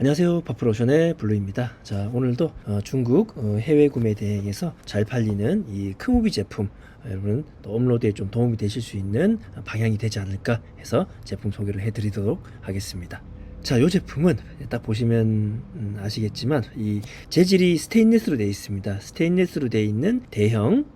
안녕하세요. 바프로션의 블루입니다. 자, 오늘도 중국 해외 구매 대행에서 잘 팔리는 이 크무비 제품, 여러분 또 업로드에 좀 도움이 되실 수 있는 방향이 되지 않을까 해서 제품 소개를 해드리도록 하겠습니다. 자, 이 제품은 딱 보시면 아시겠지만 이 재질이 스테인리스로 되어 있습니다. 스테인리스로 되어 있는 대형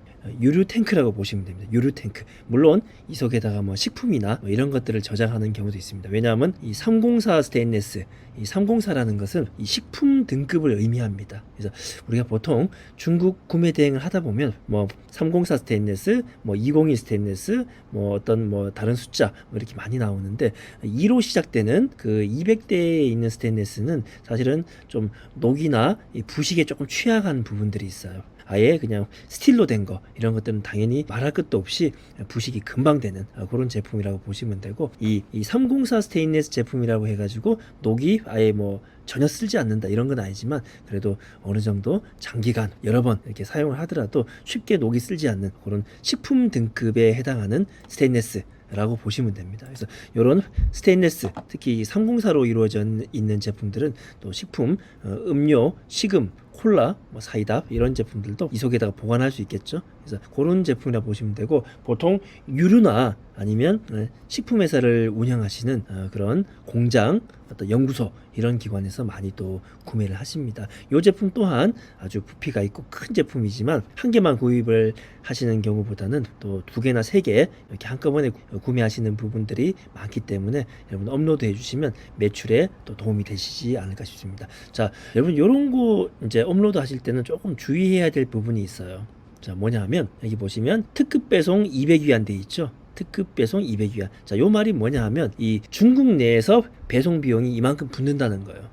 유류 탱크라고 보시면 됩니다. 유류 탱크. 물론 이 속에다가 뭐 식품이나 뭐 이런 것들을 저장하는 경우도 있습니다. 왜냐하면 이 304 스테인리스, 이 304라는 것은 이 식품 등급을 의미합니다. 그래서 우리가 보통 중국 구매 대행을 하다 보면 뭐 304 스테인리스, 뭐 201 스테인리스, 뭐 어떤 뭐 다른 숫자 뭐 이렇게 많이 나오는데 2로 시작되는 그 200대에 있는 스테인리스는 사실은 좀 녹이나 이 부식에 조금 취약한 부분들이 있어요. 아예 그냥 스틸로 된 거 이런 것들은 당연히 말할 것도 없이 부식이 금방 되는 그런 제품이라고 보시면 되고, 이 304 스테인리스 제품이라고 해가지고 녹이 아예 뭐 전혀 쓸지 않는다 이런 건 아니지만, 그래도 어느 정도 장기간 여러 번 이렇게 사용을 하더라도 쉽게 녹이 쓸지 않는 그런 식품 등급에 해당하는 스테인리스 라고 보시면 됩니다. 그래서 이런 스테인리스, 특히 304로 이루어져 있는 제품들은 또 식품, 음료, 식음, 콜라, 뭐 사이다 이런 제품들도 이 속에다가 보관할 수 있겠죠. 그래서 그런 제품이라 보시면 되고, 보통 유류나 아니면 식품회사를 운영하시는 그런 공장, 어떤 연구소 이런 기관에서 많이 또 구매를 하십니다. 이 제품 또한 아주 부피가 있고 큰 제품이지만 한 개만 구입을 하시는 경우보다는 또 두 개나 세 개 이렇게 한꺼번에 구매하시는 부분들이 많기 때문에 여러분 업로드 해주시면 매출에 또 도움이 되시지 않을까 싶습니다. 자, 여러분 이런 거 이제 업로드 하실 때는 조금 주의해야 될 부분이 있어요. 자, 뭐냐 하면 여기 보시면 특급 배송 200위안 돼 있죠. 특급 배송 200위안. 자, 요 말이 뭐냐 하면 이 중국 내에서 배송 비용이 이만큼 붙는다는 거예요.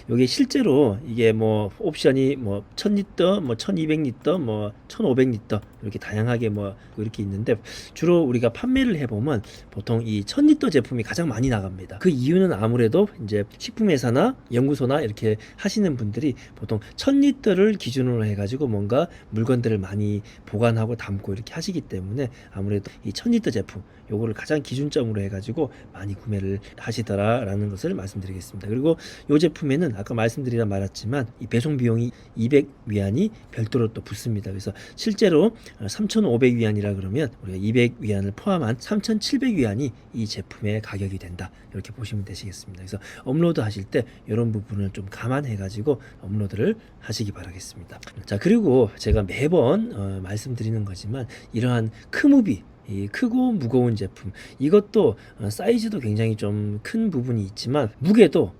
요게 실제로 이게 뭐 옵션이 뭐 1000리터, 뭐 1200리터, 뭐 1500리터 이렇게 다양하게 뭐 이렇게 있는데, 주로 우리가 판매를 해보면 보통 이 1000리터 제품이 가장 많이 나갑니다. 그 이유는 아무래도 이제 식품회사나 연구소나 이렇게 하시는 분들이 보통 1000리터를 기준으로 해가지고 뭔가 물건들을 많이 보관하고 담고 이렇게 하시기 때문에 아무래도 이 1000리터 제품 요거를 가장 기준점으로 해가지고 많이 구매를 하시더라라는 것을 말씀드리겠습니다. 그리고 요 제품에는 아까 말씀드리다 말았지만 이 배송 비용이 200위안이 별도로 또 붙습니다. 그래서 실제로 3,500위안이라 그러면 우리가 200위안을 포함한 3,700위안이 이 제품의 가격이 된다, 이렇게 보시면 되시겠습니다. 그래서 업로드 하실 때 이런 부분을 좀 감안해 가지고 업로드를 하시기 바라겠습니다. 자, 그리고 제가 매번 말씀드리는 거지만 이러한 크무비, 이 크고 무거운 제품, 이것도 사이즈도 굉장히 좀 큰 부분이 있지만 무게도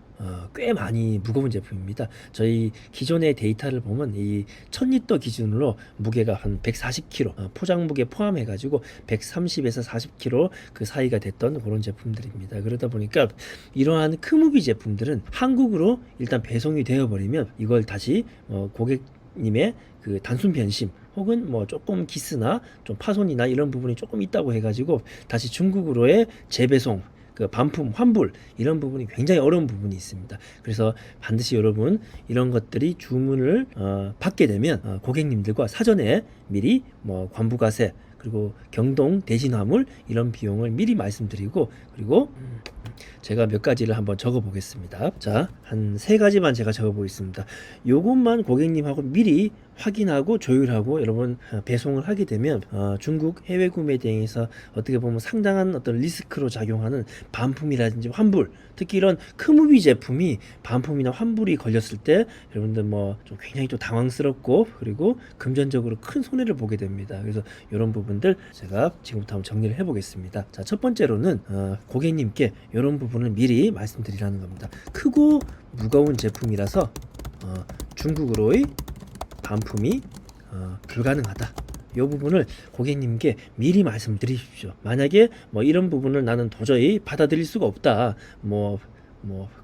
꽤 많이 무거운 제품입니다. 저희 기존의 데이터를 보면 이 1000리터 기준으로 무게가 한 140kg, 포장 무게 포함해 가지고 130에서 40kg 그 사이가 됐던 그런 제품들입니다. 그러다 보니까 이러한 크무비 제품들은 한국으로 일단 배송이 되어 버리면 이걸 다시 고객님의 그 단순 변심 혹은 뭐 조금 기스나 좀 파손이나 이런 부분이 조금 있다고 해가지고 다시 중국으로의 재배송, 그 반품 환불 이런 부분이 굉장히 어려운 부분이 있습니다. 그래서 반드시 여러분 이런 것들이 주문을 받게 되면 고객님들과 사전에 미리 뭐 관부가세 그리고 경동 대신화물 이런 비용을 미리 말씀드리고, 그리고 제가 몇 가지를 한번 적어 보겠습니다. 자, 한 세 가지만 제가 적어 보겠습니다. 요것만 고객님하고 미리 확인하고 조율하고 여러분 배송을 하게 되면 중국 해외 구매 대행에서 어떻게 보면 상당한 어떤 리스크로 작용하는 반품이라든지 환불, 특히 이런 크무비 제품이 반품이나 환불이 걸렸을 때 여러분들 뭐 좀 굉장히 또 당황스럽고 그리고 금전적으로 큰 손해를 보게 됩니다. 그래서 이런 부분들 제가 지금부터 한번 정리를 해보겠습니다. 자, 첫 번째로는 고객님께 이런 부분을 미리 말씀드리라는 겁니다. 크고 무거운 제품이라서 중국으로의 반품이 불가능하다. 이 부분을 고객님께 미리 말씀드리십시오. 만약에 뭐 이런 부분을 나는 도저히 받아들일 수가 없다, 뭐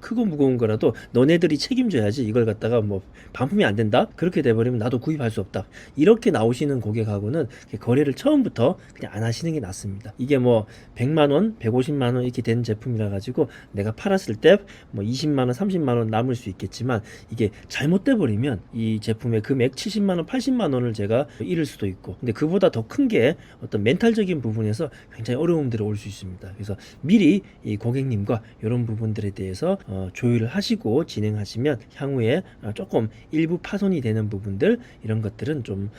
크고 무거운 거라도 너네들이 책임져야지, 이걸 갖다가 뭐 반품이 안 된다 그렇게 돼버리면 나도 구입할 수 없다, 이렇게 나오시는 고객하고는 거래를 처음부터 그냥 안 하시는 게 낫습니다. 이게 뭐 100만원 150만원 이렇게 된 제품이라 가지고 내가 팔았을 때 뭐 20만원 30만원 남을 수 있겠지만, 이게 잘못돼 버리면 이 제품의 금액 70만원 80만원을 제가 잃을 수도 있고, 근데 그보다 더 큰 게 어떤 멘탈적인 부분에서 굉장히 어려움들이 올 수 있습니다. 그래서 미리 이 고객님과 이런 부분들에 대해 대해서 조율을 하시고 진행하시면 향후에 조금 일부 파손이 되는 부분들 이런 것들은 좀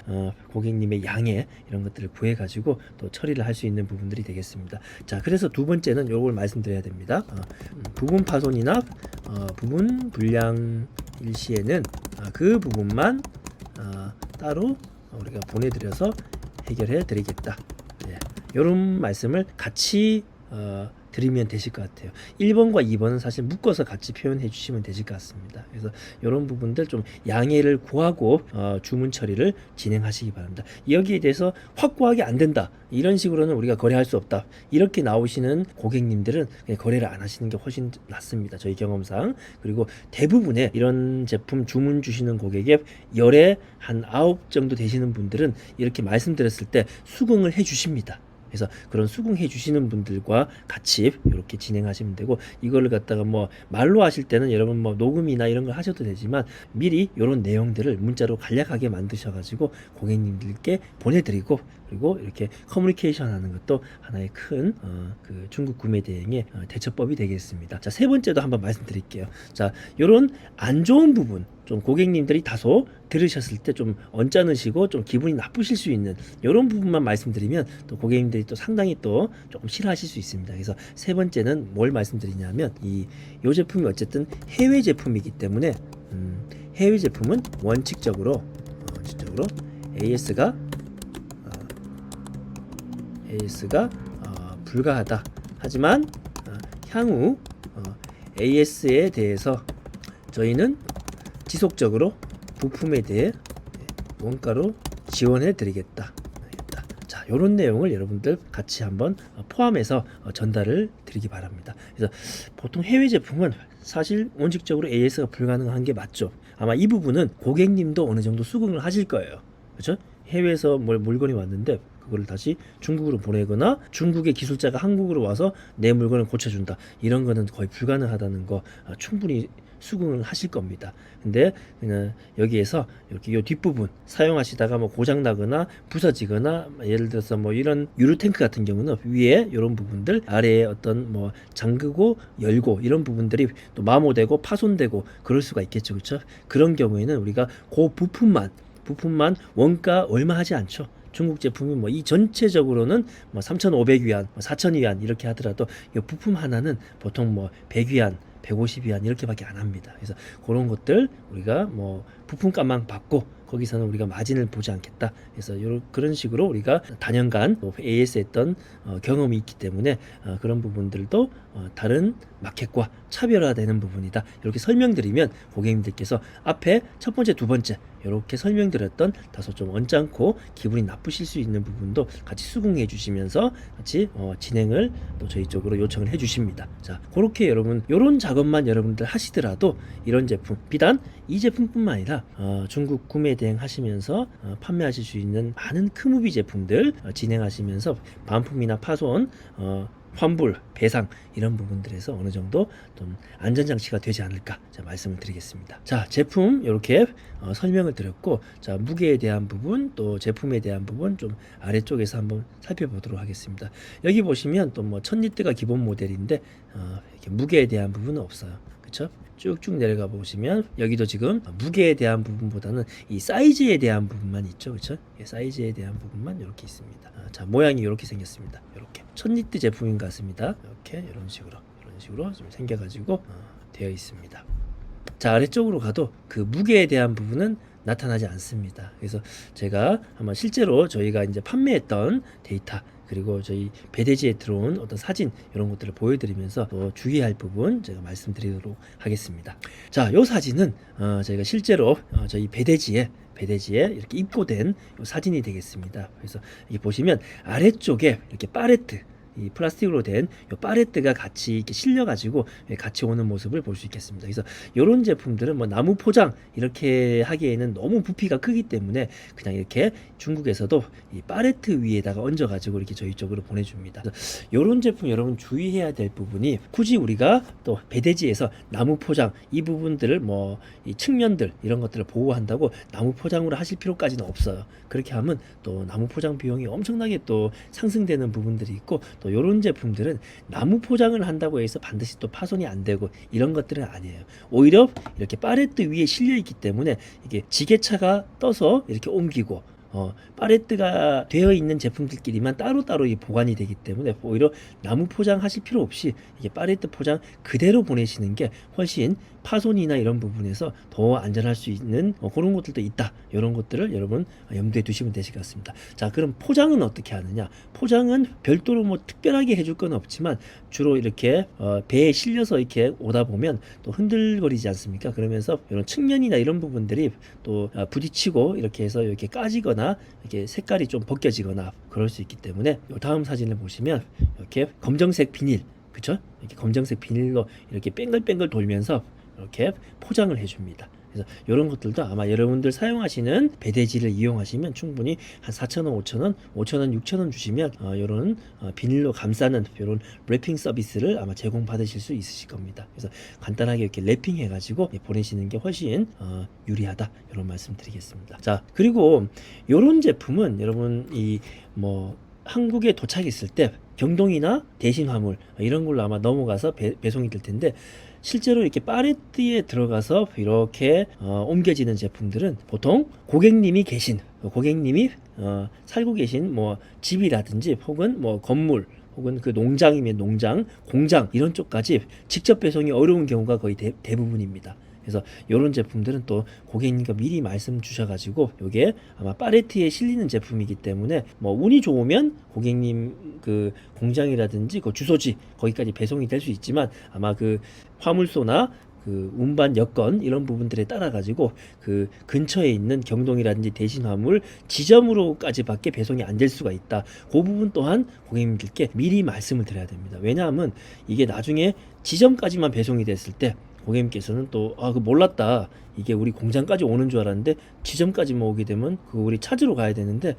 고객님의 양해 이런 것들을 구해 가지고 또 처리를 할 수 있는 부분들이 되겠습니다. 자, 그래서 두 번째는 요걸 말씀드려야 됩니다. 부분 파손이나 부분 불량 일시에는 그 부분만 따로 우리가 보내드려서 해결해 드리겠다. 이런 말씀을 같이 드리면 되실 것 같아요. 1번과 2번은 사실 묶어서 같이 표현해 주시면 되실 것 같습니다. 그래서 이런 부분들 좀 양해를 구하고 주문 처리를 진행하시기 바랍니다. 여기에 대해서 확고하게 안 된다, 이런 식으로는 우리가 거래할 수 없다, 이렇게 나오시는 고객님들은 그냥 거래를 안 하시는 게 훨씬 낫습니다. 저희 경험상. 그리고 대부분의 이런 제품 주문 주시는 고객의 열에 한 9 정도 되시는 분들은 이렇게 말씀드렸을 때 수긍을 해 주십니다. 그래서 그런 수긍해 주시는 분들과 같이 이렇게 진행하시면 되고, 이거를 갖다가 뭐 말로 하실 때는 여러분 뭐 녹음이나 이런 걸 하셔도 되지만 미리 이런 내용들을 문자로 간략하게 만드셔 가지고 고객님들께 보내드리고, 그리고 이렇게 커뮤니케이션 하는 것도 하나의 큰 그 중국 구매 대행의 대처법이 되겠습니다. 자, 세 번째도 한번 말씀드릴게요. 자, 요런 안 좋은 부분, 좀 고객님들이 다소 들으셨을 때 좀 언짢으시고 좀 기분이 나쁘실 수 있는 이런 부분만 말씀드리면 또 고객님들이 또 상당히 또 조금 싫어하실 수 있습니다. 그래서 세 번째는 뭘 말씀드리냐면, 요 제품이 어쨌든 해외 제품이기 때문에 해외 제품은 원칙적으로 AS가 불가하다. 하지만 향후 AS에 대해서 저희는 지속적으로 부품에 대해 원가로 지원해 드리겠다. 자, 이런 내용을 여러분들 같이 한번 포함해서 전달을 드리기 바랍니다. 그래서 보통 해외 제품은 사실 원칙적으로 AS가 불가능한 게 맞죠. 아마 이 부분은 고객님도 어느 정도 수긍을 하실 거예요. 그렇죠? 해외에서 물건이 왔는데 그걸 다시 중국으로 보내거나 중국의 기술자가 한국으로 와서 내 물건을 고쳐준다, 이런 거는 거의 불가능하다는 거 충분히 수긍을 하실 겁니다. 근데 그냥 여기에서 이렇게 요 뒷부분 사용하시다가 뭐 고장 나거나 부서지거나, 예를 들어서 뭐 이런 유류 탱크 같은 경우는 위에 이런 부분들, 아래에 어떤 뭐 잠그고 열고 이런 부분들이 또 마모되고 파손되고 그럴 수가 있겠죠. 그렇죠? 그런 경우에는 우리가 그 부품만 원가 얼마 하지 않죠. 중국 제품이 뭐 이 전체적으로는 뭐 3,500위안, 4,000위안 이렇게 하더라도 이 부품 하나는 보통 뭐 100위안, 150위안 이렇게밖에 안 합니다. 그래서 그런 것들 우리가 뭐 부품값만 받고 거기서는 우리가 마진을 보지 않겠다. 그래서 그런 식으로 우리가 단연간 AS 했던 경험이 있기 때문에 그런 부분들도 다른 마켓과 차별화되는 부분이다, 이렇게 설명드리면 고객님들께서 앞에 첫 번째, 두 번째 이렇게 설명드렸던 다소 좀 언짢고 기분이 나쁘실 수 있는 부분도 같이 수긍해 주시면서 같이 진행을 또 저희 쪽으로 요청을 해 주십니다. 자, 그렇게 여러분 이런 작업만 여러분들 하시더라도 이런 제품, 비단 이 제품뿐만 아니라 중국 구매 대행 하시면서 판매하실 수 있는 많은 크무비 제품들 진행하시면서 반품이나 파손, 환불, 배상 이런 부분들에서 어느 정도 좀 안전장치가 되지 않을까 말씀을 드리겠습니다. 자, 제품 이렇게 설명을 드렸고, 자, 무게에 대한 부분 또 제품에 대한 부분 좀 아래쪽에서 한번 살펴보도록 하겠습니다. 여기 보시면 또 뭐 1000리터가 기본 모델인데 이렇게 무게에 대한 부분은 없어요. 그쵸? 쭉쭉 내려가 보시면 여기도 지금 무게에 대한 부분보다는 이 사이즈에 대한 부분만 있죠. 그쵸? 사이즈에 대한 부분만 이렇게 있습니다. 자, 모양이 이렇게 생겼습니다. 이렇게 1000리터 제품인 것 같습니다. 이렇게 이런 식으로 좀 생겨가지고 되어 있습니다. 자, 아래쪽으로 가도 그 무게에 대한 부분은 나타나지 않습니다. 그래서 제가 한번 실제로 저희가 이제 판매했던 데이터, 그리고 저희 배대지에 들어온 어떤 사진 이런 것들을 보여드리면서 또 주의할 부분 제가 말씀드리도록 하겠습니다. 자, 요 사진은 저희가 실제로 저희 배대지에 이렇게 입고된 요 사진이 되겠습니다. 그래서 여기 보시면 아래쪽에 이렇게 팔레트, 이 플라스틱으로 된 이 팔레트가 같이 이렇게 실려가지고 같이 오는 모습을 볼 수 있겠습니다. 그래서 이런 제품들은 뭐 나무 포장 이렇게 하기에는 너무 부피가 크기 때문에 그냥 이렇게 중국에서도 이 팔레트 위에다가 얹어가지고 이렇게 저희 쪽으로 보내줍니다. 이런 제품 여러분 주의해야 될 부분이, 굳이 우리가 또 배대지에서 나무 포장 이 부분들을 뭐 이 측면들 이런 것들을 보호한다고 나무 포장으로 하실 필요까지는 없어요. 그렇게 하면 또 나무 포장 비용이 엄청나게 또 상승되는 부분들이 있고, 또 또 이런 제품들은 나무 포장을 한다고 해서 반드시 또 파손이 안 되고 이런 것들은 아니에요. 오히려 이렇게 팔레트 위에 실려 있기 때문에 이게 지게차가 떠서 이렇게 옮기고 팔레트가 되어 있는 제품들끼리만 따로따로 보관이 되기 때문에 오히려 나무 포장하실 필요 없이 이게 팔레트 포장 그대로 보내시는 게 훨씬 파손이나 이런 부분에서 더 안전할 수 있는 그런 것들도 있다. 이런 것들을 여러분 염두에 두시면 되실 것 같습니다. 자, 그럼 포장은 어떻게 하느냐? 포장은 별도로 뭐 특별하게 해줄 건 없지만 주로 이렇게 배에 실려서 이렇게 오다 보면 또 흔들거리지 않습니까? 그러면서 이런 측면이나 이런 부분들이 또 부딪히고 이렇게 해서 이렇게 까지거나 이렇게 색깔이 좀 벗겨지거나 그럴 수 있기 때문에 이 다음 사진을 보시면 이렇게 검정색 비닐, 그쵸? 이렇게 검정색 비닐로 이렇게 뺑글뺑글 돌면서 이렇게 포장을 해줍니다. 그래서 이런 것들도 아마 여러분들 사용하시는 배대지를 이용하시면 충분히 한 4,000원, 5,000원, 5,000원, 6,000원 주시면 이런 비닐로 감싸는 이런 랩핑 서비스를 아마 제공받으실 수 있으실 겁니다. 그래서 간단하게 이렇게 랩핑 해가지고 보내시는 게 훨씬 유리하다, 이런 말씀 드리겠습니다. 자, 그리고 이런 제품은 여러분 한국에 도착했을 때 경동이나 대신 화물 이런 걸로 아마 넘어가서 배송이 될 텐데, 실제로 이렇게 팔레트에 들어가서 이렇게 옮겨지는 제품들은 보통 고객님이 살고 계신 집이라든지 혹은 건물 혹은 그 농장이면 농장, 공장 이런 쪽까지 직접 배송이 어려운 경우가 거의 대부분입니다. 그래서 이런 제품들은 또 고객님과 미리 말씀 주셔가지고 이게 아마 팔레트에 실리는 제품이기 때문에 운이 좋으면 고객님 그 공장이라든지 그 주소지 거기까지 배송이 될 수 있지만 아마 그 화물소나 그 운반 여건 이런 부분들에 따라 가지고 그 근처에 있는 경동이라든지 대신화물 지점으로까지밖에 배송이 안 될 수가 있다. 그 부분 또한 고객님들께 미리 말씀을 드려야 됩니다. 왜냐하면 이게 나중에 지점까지만 배송이 됐을 때 고객님께서는 또 그 몰랐다, 이게 우리 공장까지 오는 줄 알았는데 지점까지만 오게 되면 그 우리 찾으러 가야 되는데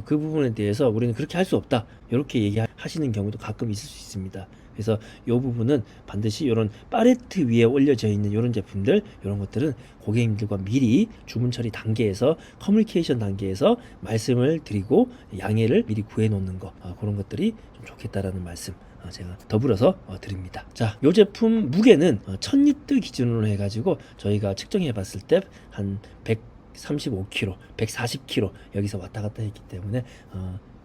그 부분에 대해서 우리는 그렇게 할 수 없다, 이렇게 얘기하시는 경우도 가끔 있을 수 있습니다. 그래서 이 부분은 반드시 이런 팔레트 위에 올려져 있는 이런 제품들, 이런 것들은 고객님들과 미리 주문 처리 단계에서 커뮤니케이션 단계에서 말씀을 드리고 양해를 미리 구해 놓는 거, 그런 것들이 좀 좋겠다라는 말씀 제가 더불어서 드립니다. 자, 이 제품 무게는 1000리터 기준으로 해가지고 저희가 측정해 봤을 때 한 135kg, 140kg 여기서 왔다 갔다 했기 때문에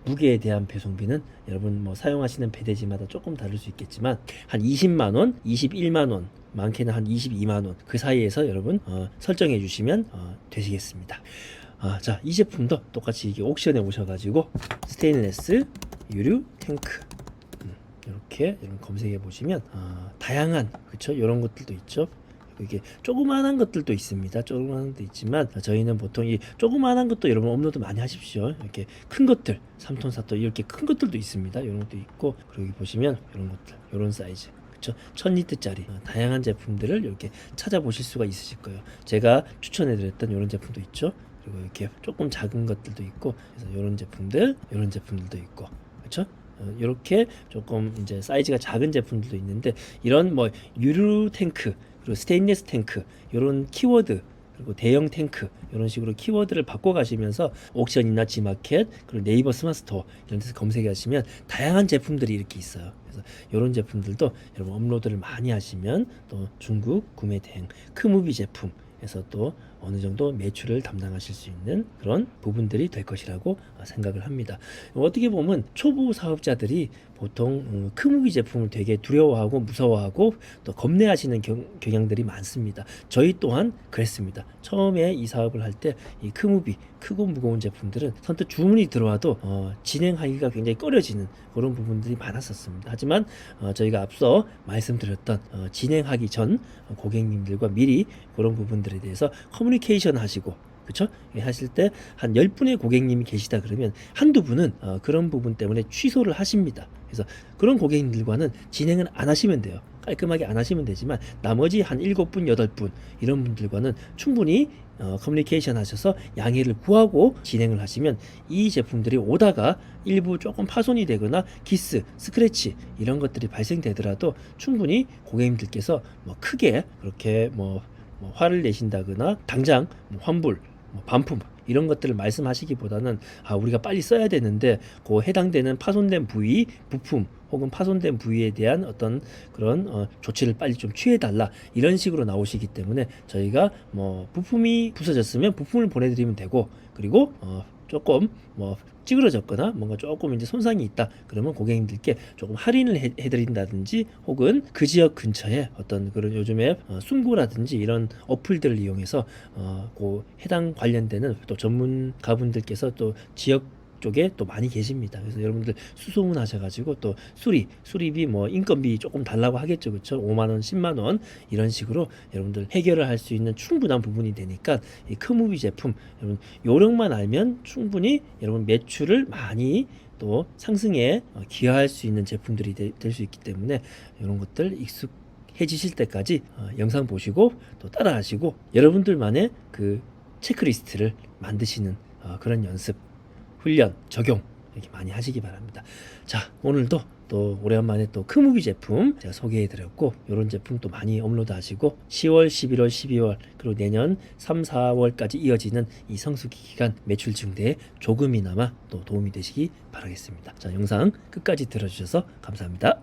무게에 대한 배송비는 여러분 사용하시는 배대지마다 조금 다를 수 있겠지만 한 20만원, 21만원, 많게는 한 22만원 그 사이에서 여러분 설정해 주시면 되시겠습니다. 자, 이 제품도 똑같이 이게 옥션에 오셔가지고 스테인레스 유류 탱크 이렇게 검색해 보시면 다양한, 그쵸, 이런 것들도 있죠. 이게 조그만한 것들도 있습니다. 조그만한 것도 있지만 저희는 보통 이 조그만한 것도 여러분 업로드 많이 하십시오. 이렇게 큰 것들 3톤 4톤 이렇게 큰 것들도 있습니다. 이런 것도 있고, 그리고 여기 보시면 이런 것들, 이런 사이즈, 그쵸, 1000리터짜리 다양한 제품들을 이렇게 찾아보실 수가 있으실 거예요. 제가 추천해드렸던 이런 제품도 있죠. 그리고 이렇게 조금 작은 것들도 있고, 그래서 이런 제품들도 있고, 그렇죠? 이렇게 조금 이제 사이즈가 작은 제품들도 있는데, 이런 유류 탱크 그리고 스테인리스 탱크 이런 키워드, 그리고 대형 탱크 이런 식으로 키워드를 바꿔 가시면서 옥션이나 지마켓 그리고 네이버 스마트스토어 이런 데서 검색하시면 다양한 제품들이 이렇게 있어요. 그래서 이런 제품들도 여러분 업로드를 많이 하시면 또 중국 구매 대행 크무비 제품에서 또 어느 정도 매출을 담당하실 수 있는 그런 부분들이 될 것이라고 생각을 합니다. 어떻게 보면 초보 사업자들이 보통 크무비 제품을 되게 두려워하고 무서워하고 또 겁내하시는 경향들이 많습니다. 저희 또한 그랬습니다. 처음에 이 사업을 할 때 이 크무비, 크고 무거운 제품들은 선뜻 주문이 들어와도 진행하기가 굉장히 꺼려지는 그런 부분들이 많았었습니다. 하지만 저희가 앞서 말씀드렸던 진행하기 전 고객님들과 미리 그런 부분들에 대해서 커뮤니케이션 하시고, 그쵸? 하실 때 한 10분의 고객님이 계시다 그러면 한두 분은 그런 부분 때문에 취소를 하십니다. 그래서 그런 고객님들과는 진행은 안 하시면 돼요. 깔끔하게 안 하시면 되지만 나머지 한 7분, 8분 이런 분들과는 충분히 커뮤니케이션 하셔서 양해를 구하고 진행을 하시면 이 제품들이 오다가 일부 조금 파손이 되거나 기스, 스크래치 이런 것들이 발생되더라도 충분히 고객님들께서 크게 그렇게 화를 내신다거나 당장 환불, 반품 이런 것들을 말씀하시기보다는 우리가 빨리 써야 되는데 그 해당되는 파손된 부위, 부품 혹은 파손된 부위에 대한 어떤 그런 조치를 빨리 좀 취해달라 이런 식으로 나오시기 때문에 저희가 뭐 부품이 부서졌으면 부품을 보내드리면 되고, 그리고 조금 뭐 찌그러졌거나 뭔가 조금 이제 손상이 있다 그러면 고객님들께 조금 할인을 해드린다든지, 혹은 그 지역 근처에 어떤 그런 요즘에 숨고라든지 이런 어플들을 이용해서 그 해당 관련되는 또 전문가분들께서 또 지역 쪽에 또 많이 계십니다. 그래서 여러분들 수소문 하셔가지고 또 수리비 뭐 인건비 조금 달라고 하겠죠, 그렇죠? 5만 원, 10만 원 이런 식으로 여러분들 해결을 할 수 있는 충분한 부분이 되니까 이 크무비 제품 여러분 요령만 알면 충분히 여러분 매출을 많이 또 상승에 기여할 수 있는 제품들이 될 수 있기 때문에 이런 것들 익숙해지실 때까지 영상 보시고 또 따라하시고 여러분들만의 그 체크리스트를 만드시는 그런 연습, 훈련, 적용 이렇게 많이 하시기 바랍니다. 자, 오늘도 또 오래간만에 또 크무비 제품 제가 소개해드렸고, 이런 제품 또 많이 업로드 하시고 10월, 11월, 12월 그리고 내년 3, 4월까지 이어지는 이 성수기 기간 매출 증대에 조금이나마 또 도움이 되시기 바라겠습니다. 자, 영상 끝까지 들어주셔서 감사합니다.